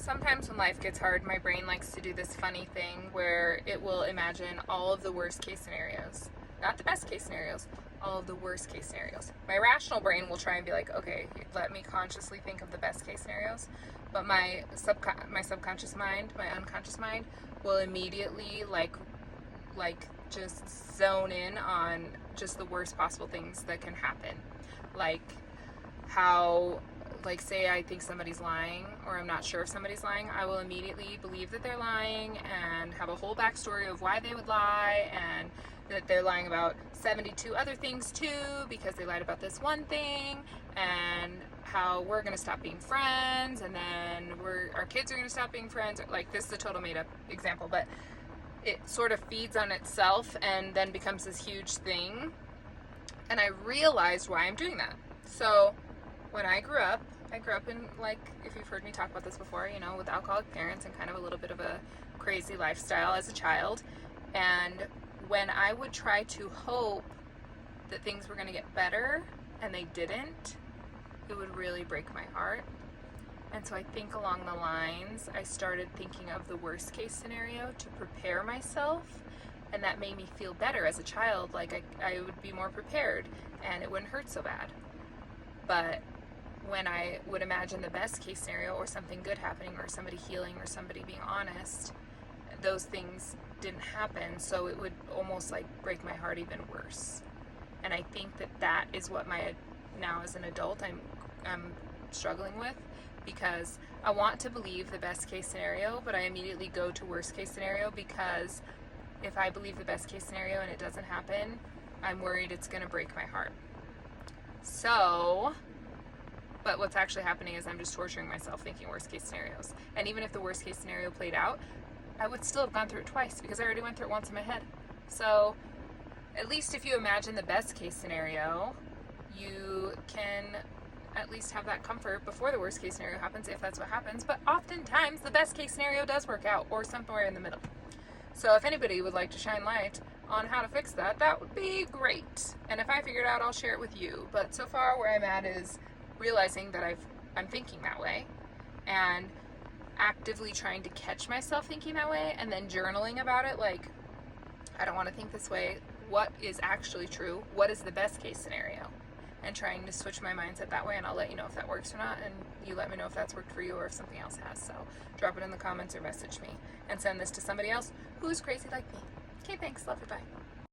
sometimes when life gets hard, my brain likes to do this funny thing where it will imagine all of the worst case scenarios. Not the best case scenarios, all of the worst case scenarios. My rational brain will try and be like, okay, let me consciously think of the best case scenarios. But my subconscious mind, my unconscious mind, will immediately like just zone in on just the worst possible things that can happen. Like how, like, say I think somebody's lying, or I'm not sure if somebody's lying, I will immediately believe that they're lying and have a whole backstory of why they would lie, and that they're lying about 72 other things too because they lied about this one thing, and how we're gonna stop being friends, and then our kids are gonna stop being friends. Like, this is a total made up example, but it sort of feeds on itself and then becomes this huge thing. And I realized why I'm doing that. So when I grew up in, like, if you've heard me talk about this before, you know, with alcoholic parents and kind of a little bit of a crazy lifestyle as a child. And when I would try to hope that things were going to get better and they didn't, it would really break my heart. And so I think along the lines, I started thinking of the worst case scenario to prepare myself. And that made me feel better as a child. Like I would be more prepared and it wouldn't hurt so bad. But when I would imagine the best case scenario, or something good happening, or somebody healing, or somebody being honest, those things didn't happen. So it would almost like break my heart even worse. And I think that is what now as an adult I'm struggling with, because I want to believe the best case scenario, but I immediately go to worst case scenario, because if I believe the best case scenario and it doesn't happen, I'm worried it's going to break my heart. So, but what's actually happening is I'm just torturing myself thinking worst case scenarios. And even if the worst case scenario played out, I would still have gone through it twice, because I already went through it once in my head. So at least if you imagine the best case scenario, you can at least have that comfort before the worst case scenario happens, if that's what happens. But oftentimes the best case scenario does work out, or somewhere in the middle. So if anybody would like to shine light on how to fix that, that would be great. And if I figure it out, I'll share it with you. But so far where I'm at is realizing that I'm thinking that way, and actively trying to catch myself thinking that way, and then journaling about it. Like, I don't want to think this way. What is actually true? What is the best case scenario? And trying to switch my mindset that way, and I'll let you know if that works or not, and you let me know if that's worked for you or if something else has. So drop it in the comments or message me, and send this to somebody else who's crazy like me. Okay, thanks. Love you. Bye.